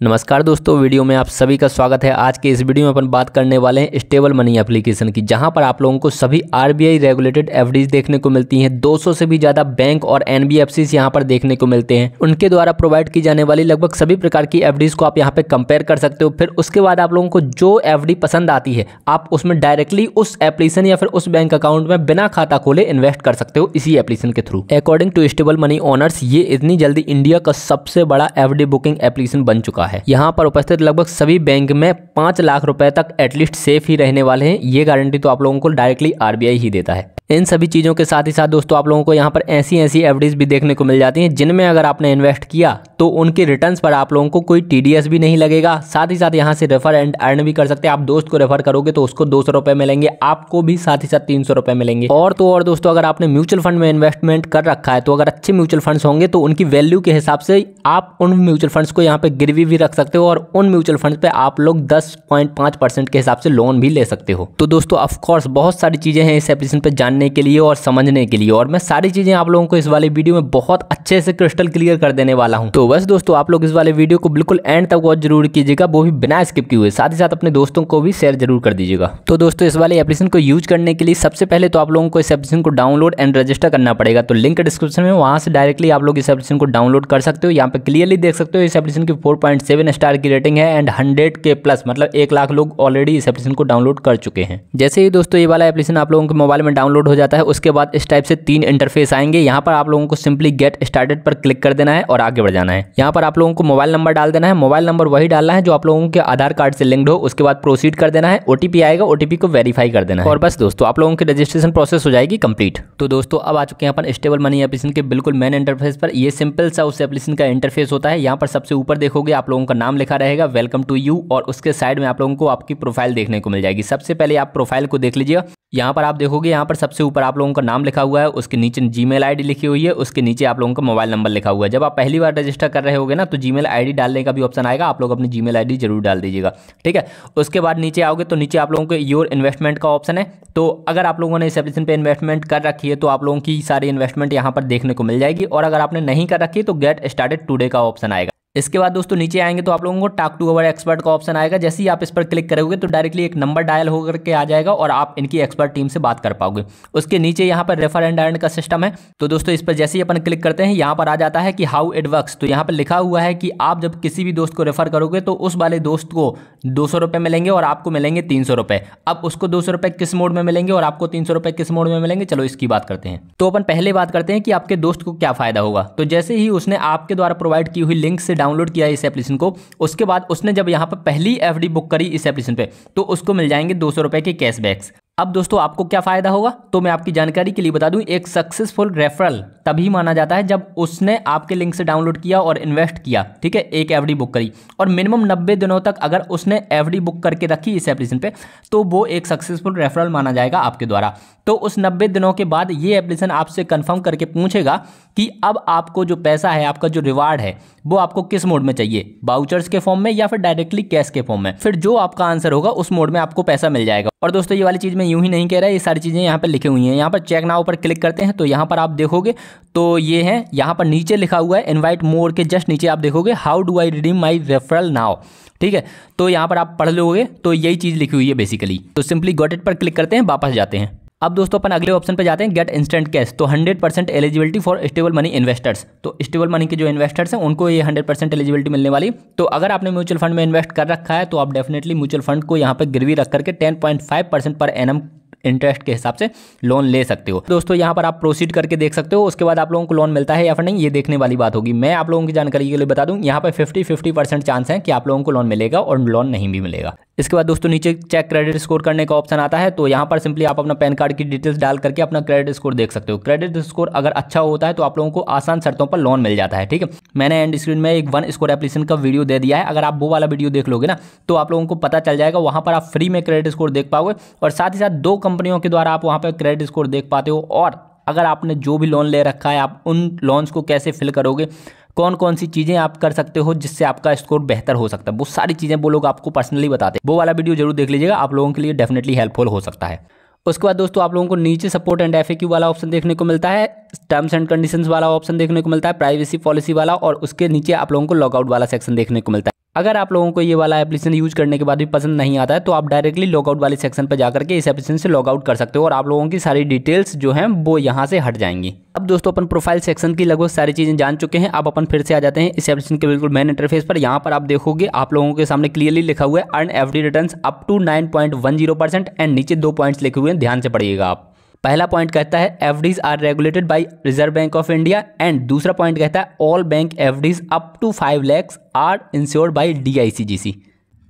नमस्कार दोस्तों, वीडियो में आप सभी का स्वागत है। आज के इस वीडियो में अपन बात करने वाले हैं स्टेबल मनी एप्लीकेशन की, जहां पर आप लोगों को सभी आरबीआई रेगुलेटेड एफडीज देखने को मिलती हैं। 200 से भी ज़्यादा बैंक और एनबीएफसीज यहां पर देखने को मिलते हैं। उनके द्वारा प्रोवाइड की जाने वाली लगभग सभी प्रकार की एफडीज को आप यहां पर कंपेयर कर सकते हो। फिर उसके बाद आप लोगों को जो एफडी पसंद आती है आप उसमें डायरेक्टली उस एप्लीकेशन या फिर उस बैंक अकाउंट में बिना खाता खोले इन्वेस्ट कर सकते हो इसी एप्लीकेशन के through. According to Stable Money owners, ये इतनी जल्दी इंडिया का सबसे बड़ा एफडी बुकिंग एप्लीकेशन बन चुका है। यहाँ पर उपस्थित लगभग सभी बैंक में 5 लाख रुपए तक एटलीस्ट सेफ ही रहने वाले हैं। ये गारंटी तो आप लोगों को डायरेक्टली आरबीआई ही देता है। इन सभी चीज़ों के साथ ही साथ दोस्तों आप लोगों को यहाँ पर ऐसी एफडीज भी देखने को मिल जाती हैं जिनमें अगर आपने इन्वेस्ट किया तो उनके रिटर्न्स पर आप लोगों को कोई टीडीएस भी नहीं लगेगा। साथ ही साथ यहाँ से रेफर एंड अर्न भी कर सकते हैं। आप दोस्त को रेफर करोगे तो उसको 200 रुपये मिलेंगे, आपको भी साथ ही साथ 300 रुपये मिलेंगे। और तो और दोस्तों, अगर आपने म्यूचुअल फंड में इन्वेस्टमेंट कर रखा है तो अगर अच्छे म्यूचुअल फंड्स होंगे तो उनकी वैल्यू के हिसाब से आप उन म्यूचुअल फंड्स को यहाँ पे गिरवी भी रख सकते हो और उन म्यूचुअल फंड्स पे आप लोग 10.5% के हिसाब से लोन भी ले सकते हो। तो दोस्तों ऑफकोर्स बहुत सारी चीजें हैं इस एप्लीकेशन पे जानने के लिए और समझने के लिए, और मैं सारी चीजें आप लोगों को इस वाले वीडियो में बहुत अच्छे से क्रिस्टल क्लियर कर देने वाला हूं। तो बस दोस्तों आप लोग इस वाले वीडियो को बिल्कुल एंड तक वॉच जरूर कीजिएगा, वो भी बिना स्किप किए हुए। साथ ही साथ अपने दोस्तों को भी शेयर जरूर कर दीजिएगा। तो दोस्तों इस वाले एप्लीकेशन को यूज करने के लिए सबसे पहले तो आप लोगों को इस एप्लीकेशन को डाउनलोड एंड रजिस्टर करना पड़ेगा। तो लिंक डिस्क्रिप्शन में, वहां से डायरेक्टली आप लोग इस एप्लीकेशन को डाउनलोड कर सकते हो। यहाँ पे क्लियरली देख सकते हो इस एप्लीकेशन की 4.7 स्टार की रेटिंग है एंड 100K प्लस, मतलब 1 लाख लोग ऑलरेडी इस एप्लीकेशन को डाउनलोड कर चुके हैं। जैसे ही दोस्तों ये वाला एप्लीकेशन आप लोगों के मोबाइल में डाउनलोड हो जाता है, उसके बाद इस टाइप से 3 इंटरफेस आएंगे। यहाँ पर आप लोगों को सिंपली गेट स्टार्टेड पर क्लिक कर देना है और आगे बढ़ जाना है। यहाँ पर आप लोगों को मोबाइल नंबर डाल देना है। मोबाइल नंबर वही डालना है जो आप लोगों के आधार कार्ड से लिंक्ड हो। उसके बाद प्रोसीड कर देना है। ओटीपी आएगा, ओटीपी को वेरीफाई कर देना है और बस दोस्तों आप लोगों की रजिस्ट्रेशन प्रोसेस हो जाएगी कंप्लीट। तो दोस्तों अब आ चुके हैं अपन स्टेबल मनी एप्लीकेशन के बिल्कुल मेन इंटरफेस पर। ये सिंपल सा उस एप्लीकेशन का इंटरफेस होता है। यहाँ पर सबसे ऊपर देखोगे आप लोगों का नाम लिखा रहेगा, वेलकम टू यू, और उसके साइड में आप लोगों को आपकी प्रोफाइल देखने को मिल जाएगी। सबसे पहले आप प्रोफाइल को देख लीजिएगा। यहाँ पर आप देखोगे, यहाँ पर सबसे ऊपर आप लोगों का नाम लिखा हुआ है, उसके नीचे जीमेल आईडी लिखी हुई है, उसके नीचे आप लोगों का मोबाइल नंबर लिखा हुआ है। जब आप पहली बार रजिस्टर कर रहे होगे ना तो जीमेल आईडी डालने का भी ऑप्शन आएगा, आप लोग अपनी जीमेल आईडी जरूर डाल दीजिएगा, ठीक है। उसके बाद नीचे आओगे तो नीचे आप लोगों को योर इन्वेस्टमेंट का ऑप्शन है। तो अगर आप लोगों ने इस एप्लीकेशन पे इन्वेस्टमेंट कर रखी है तो आप लोगों की सारी इन्वेस्टमेंट यहाँ पर देखने को मिल जाएगी, और अगर आपने नहीं कर रखी है तो गेट स्टार्टेड टुडे का ऑप्शन आएगा। इसके बाद दोस्तों नीचे आएंगे तो आप लोगों को टॉक टू अवर एक्सपर्ट का ऑप्शन आएगा। जैसे ही आप इस पर क्लिक करोगे तो डायरेक्टली एक नंबर डायल होकर के आ जाएगा और आप इनकी एक्सपर्ट टीम से बात कर पाओगे। उसके नीचे यहाँ पर रेफर एंड अर्न का सिस्टम है। तो दोस्तों इस पर जैसे ही अपन क्लिक करते हैं यहाँ पर आ जाता है कि हाउ इट वर्क्स। तो यहाँ पर लिखा हुआ है कि आप जब किसी भी दोस्त को रेफर करोगे तो उस वाले दोस्त को 200 रुपये मिलेंगे और आपको मिलेंगे 300 रुपये। अब उसको 200 रुपये किस मोड में मिलेंगे और आपको 300 रुपये किस मोड में मिलेंगे, चलो इसकी बात करते हैं। तो अपन पहले बात करते हैं कि आपके दोस्त को क्या फायदा होगा। तो जैसे ही उसने आपके द्वारा प्रोवाइड की हुई लिंक से डाउनलोड किया इस एप्लीकेशन को, उसके बाद उसने जब यहां पर पहली एफडी बुक करी इस एप्लीकेशन पे तो उसको मिल जाएंगे 200 रुपए के कैशबैक्स। अब दोस्तों आपको क्या फायदा होगा, तो मैं आपकी जानकारी के लिए बता दूं, एक सक्सेसफुल रेफरल तभी माना जाता है जब उसने आपके लिंक से डाउनलोड किया और इन्वेस्ट किया, ठीक है, एक एफडी बुक करी, और मिनिमम 90 दिनों तक अगर उसने एफडी बुक करके रखी इस एप्लीकेशन पे तो वो एक सक्सेसफुल रेफरल माना जाएगा आपके द्वारा। तो उस 90 दिनों के बाद ये एप्लीकेशन आपसे कंफर्म करके पूछेगा कि अब आपको जो पैसा है, आपका जो रिवार्ड है, वो आपको किस मोड में चाहिए, वाउचर्स के फॉर्म में या फिर डायरेक्टली कैश के फॉर्म में। फिर जो आपका आंसर होगा उस मोड में आपको पैसा मिल जाएगा। और दोस्तों ये वाली चीज़ मैं यूं ही नहीं कह रहा, ये सारी चीज़ें यहाँ पर लिखी हुई हैं। यहाँ पर चेक नाउ पर क्लिक करते हैं तो यहाँ पर आप देखोगे तो ये है, यहाँ पर नीचे लिखा हुआ है इनवाइट मोर के जस्ट नीचे आप देखोगे how do I redeem my referral now, ठीक है। तो यहाँ पर आप पढ़ लोगे तो यही चीज़ लिखी हुई है बेसिकली। तो सिंपली गॉट इट पर क्लिक करते हैं, वापस जाते हैं। अब दोस्तों अपन अगले ऑप्शन पे जाते हैं, गेट इंस्टेंट कैश। तो 100% eligibility for stable money investors. तो स्टेबल मनी के जो इन्वेस्टर्स हैं उनको ये 100% एलिजिबिलिटी मिलने वाली। तो अगर आपने म्यूचुअल फंड में इन्वेस्ट कर रखा है तो आप डेफिनेटली म्यूचुअल फंड को यहाँ पे गिरवी रख करके 10.5% पर एनम इंटरेस्ट के हिसाब से लोन ले सकते हो। दोस्तों यहाँ पर आप प्रोसीड करके देख सकते हो, उसके बाद आप लोगों को लोन मिलता है या फिर नहीं ये देखने वाली बात होगी। मैं आप लोगों की जानकारी के लिए बता दूं, यहाँ पर 50-50% चांस है कि आप लोगों को लोन मिलेगा और लोन नहीं भी मिलेगा। इसके बाद दोस्तों नीचे चेक क्रेडिट स्कोर करने का ऑप्शन आता है। तो यहाँ पर सिंपली आप अपना पैन कार्ड की डिटेल्स डाल करके अपना क्रेडिट स्कोर देख सकते हो। क्रेडिट स्कोर अगर अच्छा होता है तो आप लोगों को आसान शर्तों पर लोन मिल जाता है, ठीक है। मैंने एंड स्क्रीन में एक 1 स्कोर एप्लीकेशन का वीडियो दे दिया है, अगर आप वो वाला वीडियो देख लोगे ना तो आप लोगों को पता चल जाएगा। वहाँ पर आप फ्री में क्रेडिट स्कोर देख पाओगे और साथ ही साथ 2 कंपनियों के द्वारा आप वहाँ पर क्रेडिट स्कोर देख पाते हो। और अगर आपने जो भी लोन ले रखा है आप उन लोन्स को कैसे फिल करोगे, कौन कौन सी चीज़ें आप कर सकते हो जिससे आपका स्कोर बेहतर हो सकता है, वो सारी चीज़ें वो लोग आपको पर्सनली बताते हैं। वो वाला वीडियो जरूर देख लीजिएगा, आप लोगों के लिए डेफिनेटली हेल्पफुल हो सकता है। उसके बाद दोस्तों आप लोगों को नीचे सपोर्ट एंड एफएक्यू वाला ऑप्शन देखने को मिलता है, टर्म्स एंड कंडीशंस वाला ऑप्शन देखने को मिलता है, प्राइवेसी पॉलिसी वाला, और उसके नीचे आप लोगों को लॉगआउट वाला सेक्शन देखने को मिलता है। अगर आप लोगों को ये वाला एप्लीकेशन यूज करने के बाद भी पसंद नहीं आता है तो आप डायरेक्टली लॉगआउट वाले सेक्शन पर जाकर के इस एप्लीकेशन से लॉगआउट कर सकते हो और आप लोगों की सारी डिटेल्स जो हैं वो यहाँ से हट जाएंगी। अब दोस्तों अपन प्रोफाइल सेक्शन की लगभग सारी चीज़ें जान चुके हैं। अब अपन फिर से आ जाते हैं इस एप्लीकेशन के बिल्कुल मेन इंटरफेस पर। यहाँ पर आप देखोगे आप लोगों के सामने क्लियरली लिखा हुआ है earn FD returns up to 9.10% and नीचे 2 पॉइंट्स लिखे हुए हैं, ध्यान से पढ़िएगा आप। पहला पॉइंट कहता है FDs are regulated by Reserve Bank of India and दूसरा पॉइंट कहता है all bank FDs up to 5 lakh are insured by DICGC.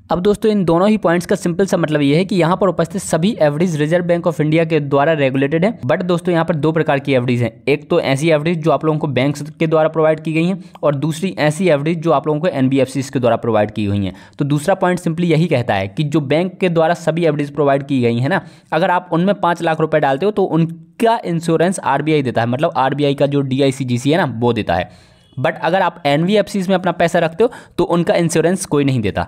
अब दोस्तों इन दोनों ही पॉइंट्स का सिंपल सा मतलब ये है कि यहाँ पर उपस्थित सभी FDs reserve Bank of India के द्वारा रेगुलेटेड है। बट दोस्तों यहाँ पर 2 प्रकार की एफडीज हैं, एक तो ऐसी एफडीज जो आप लोगों को बैंक के द्वारा प्रोवाइड की गई हैं और दूसरी ऐसी एफडीज जो आप लोगों को एनबीएफसीज के द्वारा प्रोवाइड की हुई हैं। तो दूसरा पॉइंट सिंपली यही कहता है कि जो बैंक के द्वारा सभी एफडीज प्रोवाइड की गई है ना, अगर आप उनमें 5 लाख रुपए डालते हो तो उनका इंश्योरेंस आरबीआई देता है, मतलब आरबीआई का जो डीआईसीजीसी है ना वो देता है। बट अगर आप एनबीएफसीज में अपना पैसा रखते हो तो उनका इंश्योरेंस कोई नहीं देता।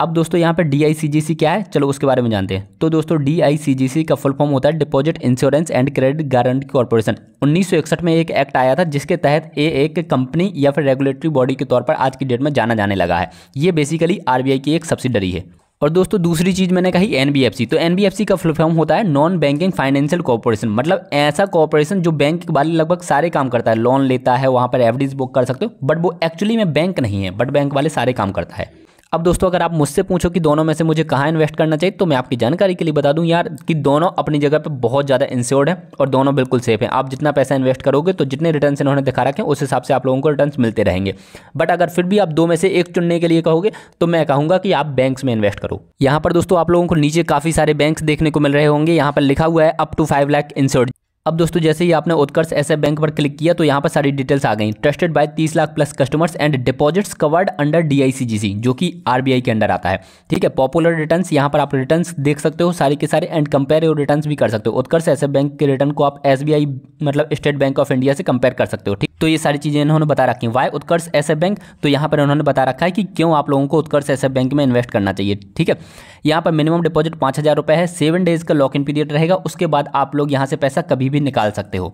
अब दोस्तों यहाँ पे डीआईसीजीसी क्या है, चलो उसके बारे में जानते हैं। तो दोस्तों डीआईसीजीसी का फुल फॉर्म होता है deposit insurance and credit guarantee corporation. 1961 में एक एक्ट आया था जिसके तहत ये एक कंपनी या फिर रेगुलेटरी बॉडी के तौर पर आज की डेट में जाना जाने लगा है। ये बेसिकली आरबीआई की एक सब्सिडरी है। और दोस्तों दूसरी चीज मैंने कही एनबीएफसी, तो एनबीएफसी का फुल फॉर्म होता है नॉन बैंकिंग फाइनेंशियल कॉर्पोरेशन, मतलब ऐसा कॉर्पोरेशन जो बैंक वाले लगभग सारे काम करता है, लोन लेता है, वहां पर एफडीज बुक कर सकते हो, बट वो एक्चुअली में बैंक नहीं है, बट बैंक वाले सारे काम करता है। अब दोस्तों अगर आप मुझसे पूछो कि दोनों में से मुझे कहाँ इन्वेस्ट करना चाहिए, तो मैं आपकी जानकारी के लिए बता दूं यार कि दोनों अपनी जगह पे बहुत ज़्यादा इंश्योर्ड है और दोनों बिल्कुल सेफ हैं। आप जितना पैसा इन्वेस्ट करोगे तो जितने रिटर्न्स इन्होंने दिखा रखे हैं उस हिसाब से आप लोगों को रिटर्न्स मिलते रहेंगे। बट अगर फिर भी आप 2 में से एक चुनने के लिए कहोगे तो मैं कहूँगा कि आप बैंक्स में इन्वेस्ट करो। यहाँ पर दोस्तों आप लोगों को नीचे काफ़ी सारे बैंक्स देखने को मिल रहे होंगे, यहाँ पर लिखा हुआ है अप टू 5 लाख इंश्योर्ड। अब दोस्तों जैसे ही आपने उत्कर्ष ऐसे बैंक पर क्लिक किया तो यहाँ पर सारी डिटेल्स आ गई। Trusted bye 30 lakh plus customers and deposits covered under DICGC, जो कि आरबीआई के अंडर आता है। ठीक है, पॉपुलर रिटर्न्स, यहाँ पर आप रिटर्न्स देख सकते हो सारे के सारे एंड कंपेयर रिटर्न्स भी कर सकते हो। उत्कर्ष ऐसे बैंक के रिटर्न को आप एसबीआई मतलब स्टेट बैंक ऑफ इंडिया से कंपेयर कर सकते हो। ठीक, तो ये सारी चीजें इन्होंने बता रखी हैं। वाई उत्कर्ष ऐसे बैंक, तो यहाँ पर उन्होंने बता रखा है कि क्यों आप लोगों को उत्कर्ष ऐसे बैंक में इन्वेस्ट करना चाहिए। ठीक है, यहाँ पर मिनिमम डिपॉजिट 5,000 रुपये है, 7 डेज का लॉक इन पीरियड रहेगा, उसके बाद आप लोग यहाँ से पैसा कभी भी निकाल सकते हो।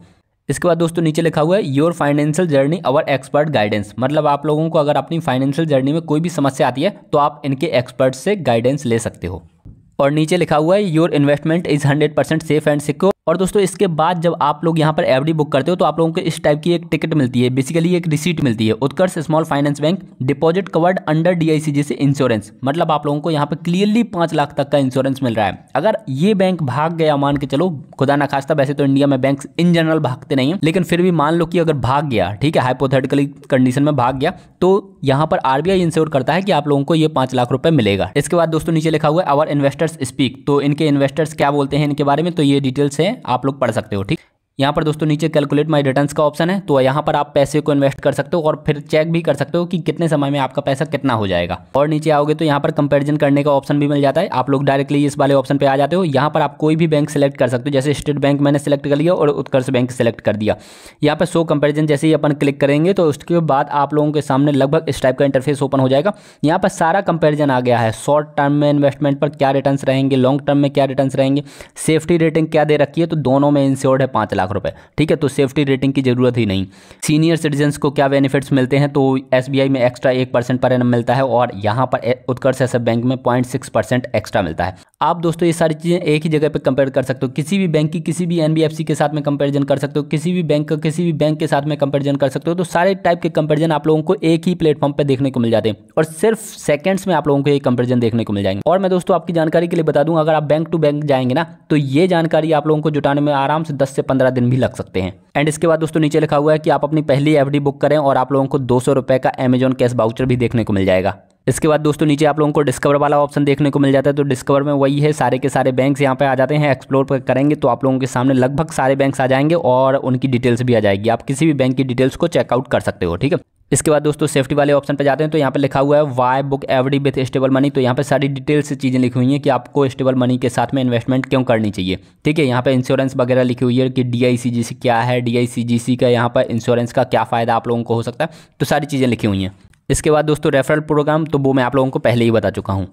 इसके बाद दोस्तों नीचे लिखा हुआ है your financial journey our expert guidance, मतलब आप लोगों को अगर अपनी फाइनेंशियल जर्नी में कोई भी समस्या आती है तो आप इनके एक्सपर्ट से गाइडेंस ले सकते हो। और नीचे लिखा हुआ है your investment is 100% safe and secure. और दोस्तों इसके बाद जब आप लोग यहाँ पर एफडी बुक करते हो तो आप लोगों को इस टाइप की एक टिकट मिलती है, बेसिकली एक रिसीट मिलती है, Utkarsh small finance bank deposit covered under DICGC insurance, मतलब आप लोगों को यहाँ पर क्लियरली 5 लाख तक का इंश्योरेंस मिल रहा है। अगर ये बैंक भाग गया, मान के चलो खुदा ना खास्ता, वैसे तो इंडिया में बैंक इन जनरल भागते नहीं है, लेकिन फिर भी मान लो कि अगर भाग गया, ठीक है, हाइपोथेटिकली कंडीशन में भाग गया, तो यहाँ पर आरबीआई इंश्योर करता है कि आप लोगों को ये 5 लाख रुपए मिलेगा। इसके बाद दोस्तों नीचे लिखा हुआ है आवर इन्वेस्टर्स स्पीक, तो इनके इन्वेस्टर्स क्या बोलते हैं इनके बारे में, तो ये डिटेल्स है, आप लोग पढ़ सकते हो। ठीक, यहाँ पर दोस्तों नीचे कैलकुलेट माई रिटर्न्स का ऑप्शन है, तो यहाँ पर आप पैसे को इन्वेस्ट कर सकते हो और फिर चेक भी कर सकते हो कि कितने समय में आपका पैसा कितना हो जाएगा। और नीचे आओगे तो यहाँ पर कंपैरिजन करने का ऑप्शन भी मिल जाता है, आप लोग डायरेक्टली इस वाले ऑप्शन पे आ जाते हो। यहाँ पर आप कोई भी बैंक सेलेक्ट कर सकते हो, जैसे स्टेट बैंक मैंने सेलेक्ट कर लिया और उत्कर्ष बैंक सेलेक्ट कर दिया। यहाँ पर शो कंपेरिजन जैसे ही अपन क्लिक करेंगे तो उसके बाद आप लोगों के सामने लगभग इस टाइप का इंटरफेस ओपन हो जाएगा। यहाँ पर सारा कंपेरिजन आ गया है, शॉर्ट टर्म में इन्वेस्टमेंट पर क्या रिटर्न्स रहेंगे, लॉन्ग टर्म में क्या रिटर्न्स रहेंगे, सेफ्टी रेटिंग क्या दे रखी है, तो दोनों में इंश्योर्ड है 5 लाख रुपए। ठीक है, तो सेफ्टी रेटिंग की जरूरत ही नहीं। सीनियर सिटीजन्स को क्या बेनिफिट्स मिलते हैं, तो एसबीआई में एक्स्ट्रा 1% पर एनम मिलता है और यहाँ पर उत्कर्ष ऐसे बैंक में 0.6% एक्स्ट्रा मिलता है। आप दोस्तों ये सारी चीज़ें एक ही जगह पे कंपेयर कर सकते हो, किसी भी बैंक की किसी भी एनबीएफसी के साथ में कंपैरिजन कर सकते हो, किसी भी बैंक का किसी भी बैंक के साथ में कंपैरिजन कर सकते हो। तो सारे टाइप के कंपैरिजन आप लोगों को एक ही प्लेटफॉर्म पे देखने को मिल जाते हैं और सिर्फ सेकंड्स में आप लोगों को ये कंपैरिजन देखने को मिल जाएंगे। और मैं दोस्तों आपकी जानकारी के लिए बता दूं, अगर आप बैंक टू बैंक जाएंगे ना तो ये जानकारी आप लोगों को जुटाने में आराम से 10 से 15 दिन भी लग सकते हैं। एंड इसके बाद दोस्तों नीचे लिखा हुआ है कि आप अपनी पहली एफडी बुक करें और आप लोगों को 200 रुपए का अमेजॉन कैश वाउचर भी देखने को मिल जाएगा। इसके बाद दोस्तों नीचे आप लोगों को डिस्कवर वाला ऑप्शन देखने को मिल जाता है, तो डिस्कवर में वही है, सारे के सारे बैंक्स यहाँ पे आ जाते हैं। एक्सप्लोर करेंगे तो आप लोगों के सामने लगभग सारे बैंक्स आ जाएंगे और उनकी डिटेल्स भी आ जाएगी, आप किसी भी बैंक की डिटेल्स को चेकआउट कर सकते हो। ठीक है, इसके बाद दोस्तों सेफ्टी वाले ऑप्शन पे जाते हैं, तो यहाँ पे लिखा हुआ है why book FD with Stable Money, तो यहाँ पे सारी डिटेल्स से चीज़ें लिखी हुई हैं कि आपको स्टेबल मनी के साथ में इन्वेस्टमेंट क्यों करनी चाहिए। ठीक है, यहाँ पे इंश्योरेंस वगैरह लिखी हुई है कि डीआईसीजीसी क्या है, डीआईसीजीसी का यहाँ पर इंश्योरेंस का क्या फ़ायदा आप लोगों को हो सकता है, तो सारी चीज़ें लिखी हुई हैं। इसके बाद दोस्तों रेफरल प्रोग्राम, तो वो मैं आप लोगों को पहले ही बता चुका हूँ।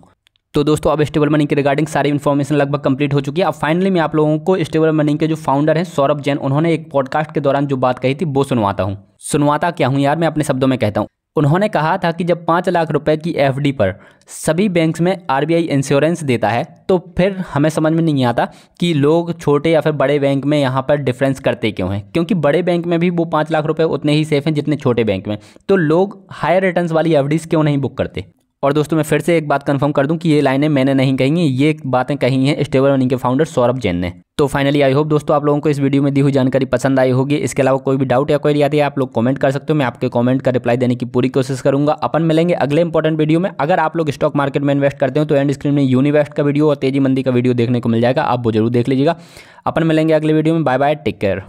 तो दोस्तों अब स्टेबल मनी के रिगार्डिंग सारी इन्फॉर्मेशन लगभग कंप्लीट हो चुकी है। अब फाइनली मैं आप लोगों को स्टेबल मनी के जो फाउंडर हैं सौरभ जैन, उन्होंने एक पॉडकास्ट के दौरान जो बात कही थी वो सुनवाता हूँ। सुनवाता क्या हूँ यार, मैं अपने शब्दों में कहता हूँ। उन्होंने कहा था कि जब 5 लाख रुपए की एफडी पर सभी बैंक्स में आरबीआई इंश्योरेंस देता है तो फिर हमें समझ में नहीं आता कि लोग छोटे या फिर बड़े बैंक में यहाँ पर डिफरेंस करते क्यों हैं, क्योंकि बड़े बैंक में भी वो 5 लाख रुपए उतने ही सेफ हैं जितने छोटे बैंक में, तो लोग हायर रिटर्न्स वाली एफडीज क्यों नहीं बुक करते। और दोस्तों मैं फिर से एक बात कंफर्म कर दूं कि ये लाइनें मैंने नहीं कही हैं, ये बातें कही हैं स्टेबल मनी के फाउंडर सौरभ जैन ने। तो फाइनली आई होप दोस्तों आप लोगों को इस वीडियो में दी हुई जानकारी पसंद आई होगी। इसके अलावा कोई भी डाउट या क्वेरी आती है आप लोग कमेंट कर सकते हो, मैं आपके कमेंट का रिप्लाई देने की पूरी कोशिश करूंगा। अपन मिलेंगे अगले इंपॉर्टेंट वीडियो में। अगर आप लोग स्टॉक मार्केट में इन्वेस्ट करते हो तो एंड स्क्रीन में यूनिवेस्ट का वीडियो और तेजी मंदी का वीडियो देखने को मिल जाएगा, आप वो जरूर देख लीजिएगा। अपन मिलेंगे अगले वीडियो में। Bye bye, take care.